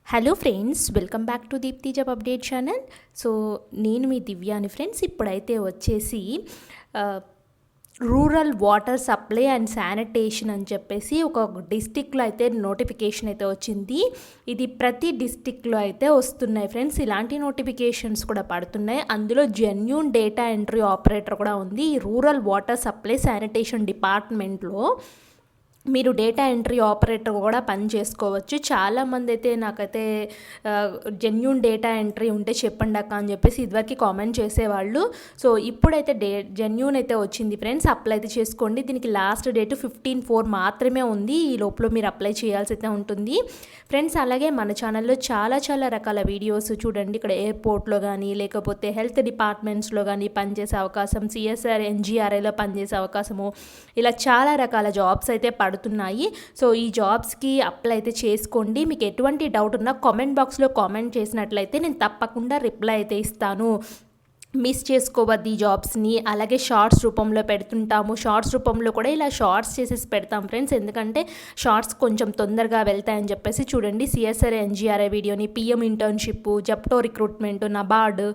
Hello friends, welcome back to Deepti job update channel. So నేను మీ దివ్యాని ఫ్రెండ్స్. ఇప్పుడైతే వచ్చేసి rural water supply and sanitation అని చెప్పేసి ఒక డిస్టిక్లో అయితే నోటిఫికేషన్ అయితే వచ్చింది. ఇది ప్రతి డిస్టిక్లో అయితే వస్తున్నాయి ఫ్రెండ్స్. ఇలాంటి నోటిఫికేషన్స్ కూడా పడుతున్నాయి. అందులో జెన్యూన్ డేటా ఎంట్రీ ఆపరేటర్ కూడా ఉంది. ఈ రూరల్ వాటర్ సప్లై శానిటేషన్ డిపార్ట్మెంట్లో మీరు డేటా ఎంట్రీ ఆపరేటర్ కూడా పని చేసుకోవచ్చు. చాలామంది అయితే నాకైతే జెన్యూన్ డేటా ఎంట్రీ ఉంటే చెప్పండి అక్క అని చెప్పేసి ఇదివరకు కామెంట్ చేసేవాళ్ళు. సో ఇప్పుడైతే జెన్యూన్ అయితే వచ్చింది ఫ్రెండ్స్. అప్లై అయితే చేసుకోండి. దీనికి లాస్ట్ డేట్ 15/4 మాత్రమే ఉంది. ఈ లోపల మీరు అప్లై చేయాల్సి అయితే ఉంటుంది ఫ్రెండ్స్. అలాగే మన ఛానల్లో చాలా రకాల వీడియోస్ చూడండి. ఇక్కడ ఎయిర్పోర్ట్లో కానీ లేకపోతే హెల్త్ డిపార్ట్మెంట్స్లో కానీ పనిచేసే అవకాశం, సిఎస్ఆర్ ఎన్జిఆర్ఐలో పనిచేసే అవకాశము, ఇలా చాలా రకాల జాబ్స్ అయితే పడుతున్నాయి. సో ఈ జాబ్స్కి అప్లై అయితే చేసుకోండి. మీకు ఎటువంటి డౌట్ ఉన్నా కామెంట్ బాక్స్లో కామెంట్ చేసినట్లయితే నేను తప్పకుండా రిప్లై అయితే ఇస్తాను. మిస్ చేసుకోవద్దు ఈ జాబ్స్ని. అలాగే షార్ట్స్ రూపంలో పెడుతుంటాము. షార్ట్స్ రూపంలో కూడా ఇలా షార్ట్స్ చేసేసి పెడతాం ఫ్రెండ్స్. ఎందుకంటే షార్ట్స్ కొంచెం తొందరగా వెళ్తాయని చెప్పేసి చూడండి. సిఎస్ఆర్ ఎన్జిఆర్ఐ వీడియోని, PM internship, Zepto recruitment, NABARD,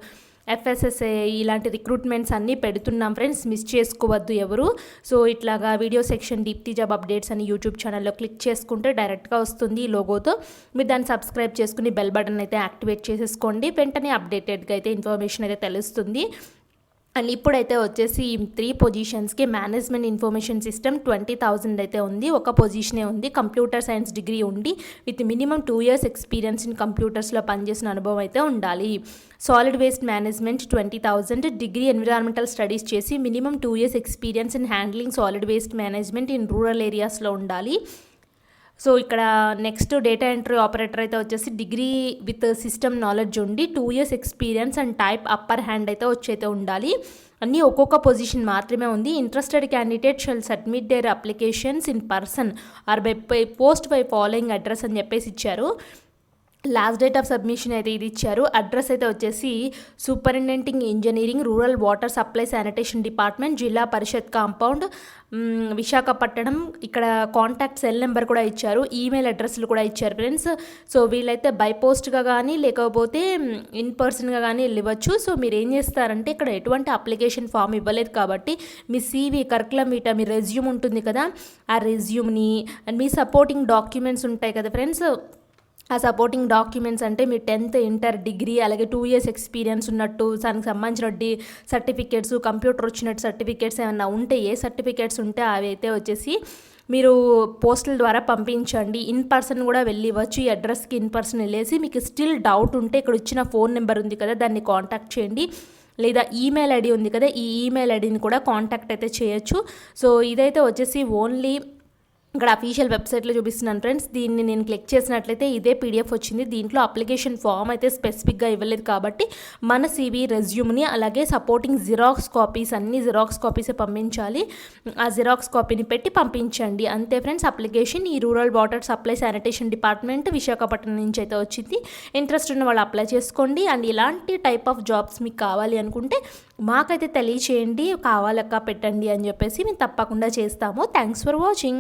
FSSA ఇలాంటి రిక్రూట్మెంట్స్ అన్నీ పెడుతున్నాం ఫ్రెండ్స్. మిస్ చేసుకోవద్దు ఎవరు. సో ఇట్లాగా video section Deepti job updates అని యూట్యూబ్ ఛానల్లో క్లిక్ చేసుకుంటే డైరెక్ట్గా వస్తుంది ఈ లోగోతో. మీరు దాన్ని సబ్స్క్రైబ్ చేసుకుని బెల్ బటన్ అయితే యాక్టివేట్ చేసేసుకోండి. వెంటనే అప్డేటెడ్గా అయితే ఇన్ఫర్మేషన్ అయితే తెలుస్తుంది. అండ్ ఇప్పుడైతే వచ్చేసి 3 పొజిషన్స్కి మేనేజ్మెంట్ ఇన్ఫర్మేషన్ సిస్టమ్ 20,000 అయితే ఉంది. ఒక పొజిషనే ఉంది. కంప్యూటర్ సైన్స్ డిగ్రీ ఉండి with minimum 2 years experience in కంప్యూటర్స్లో పనిచేసిన అనుభవం అయితే ఉండాలి. Solid waste management 20,000. Degree environmental studies చేసి minimum 2 years experience in handling solid waste management in rural ఏరియాస్లో ఉండాలి. సో ఇక్కడ నెక్స్ట్ డేటా ఎంట్రీ ఆపరేటర్ అయితే వచ్చేసి డిగ్రీ విత్ సిస్టమ్ నాలెడ్జ్ ఉండి 2 years experience and type upper hand అయితే వచ్చైతే ఉండాలి. అన్నీ ఒక్కొక్క పొజిషన్ మాత్రమే ఉంది. Interested candidate shall submit their applications in person are by post by following address అని చెప్పేసి ఇచ్చారు. లాస్ట్ డేట్ ఆఫ్ సబ్మిషన్ అయితే ఇది ఇచ్చారు. అడ్రస్ అయితే వచ్చేసి superintendent engineering rural water supply sanitation department, జిల్లా పరిషత్ కాంపౌండ్, విశాఖపట్నం. ఇక్కడ కాంటాక్ట్ సెల్ నెంబర్ కూడా ఇచ్చారు. ఈమెయిల్ అడ్రస్లు కూడా ఇచ్చారు ఫ్రెండ్స్. సో వీళ్ళైతే బై పోస్ట్గా కానీ లేకపోతే ఇన్ పర్సన్గా కానీ వెళ్ళవచ్చు. సో మీరు ఏం చేస్తారంటే ఇక్కడ ఎటువంటి అప్లికేషన్ ఫామ్ ఇవ్వలేదు కాబట్టి మీ CV, కరికులం వీటా, మీ రెజ్యూమ్ ఉంటుంది కదా, ఆ రెజ్యూమ్ని అండ్ మీ సపోర్టింగ్ డాక్యుమెంట్స్ ఉంటాయి కదా ఫ్రెండ్స్. ఆ సపోర్టింగ్ డాక్యుమెంట్స్ అంటే మీ 10th, ఇంటర్, డిగ్రీ, అలాగే 2 years ఎక్స్పీరియన్స్ ఉన్నట్టు దానికి సంబంధించిన సర్టిఫికేట్స్, కంప్యూటర్ వచ్చినట్టు సర్టిఫికేట్స్ ఏమైనా ఉంటే, ఏ సర్టిఫికేట్స్ ఉంటే అవి అయితే వచ్చేసి మీరు పోస్టల్ ద్వారా పంపించండి. ఇన్ పర్సన్ కూడా వెళ్ళివచ్చు. ఈ అడ్రస్కి ఇన్ పర్సన్ వెళ్ళేసి మీకు స్టిల్ డౌట్ ఉంటే ఇక్కడ ఇచ్చిన ఫోన్ నెంబర్ ఉంది కదా, దాన్ని కాంటాక్ట్ చేయండి. లేదా ఈమెయిల్ ఐడి ఉంది కదా, ఈ ఈమెయిల్ ఐడిని కూడా కాంటాక్ట్ అయితే చేయొచ్చు. సో ఇదైతే వచ్చేసి ఓన్లీ ఇక్కడ అఫీషియల్ వెబ్సైట్లో చూపిస్తున్నాను ఫ్రెండ్స్. దీన్ని నేను క్లిక్ చేసినట్లయితే ఇదే PDF వచ్చింది. దీంట్లో అప్లికేషన్ ఫామ్ అయితే స్పెసిఫిక్గా ఇవ్వలేదు కాబట్టి మన CV, రెజ్యూమ్ని అలాగే సపోర్టింగ్ జిరాక్స్ కాపీస్, అన్ని జిరాక్స్ కాపీసే పంపించాలి. ఆ జిరాక్స్ కాపీని పెట్టి పంపించండి. అంతే ఫ్రెండ్స్ అప్లికేషన్. ఈ rural water supply sanitation department Visakhapatnam నుంచి అయితే వచ్చింది. ఇంట్రెస్ట్ ఉన్న వాళ్ళు అప్లై చేసుకోండి. అండ్ ఇలాంటి టైప్ ఆఫ్ జాబ్స్ మీకు కావాలి అనుకుంటే మాకైతే తెలియచేయండి. కావాలక్క పెట్టండి అని చెప్పేసి మేము తప్పకుండా చేస్తాము. Thanks for watching.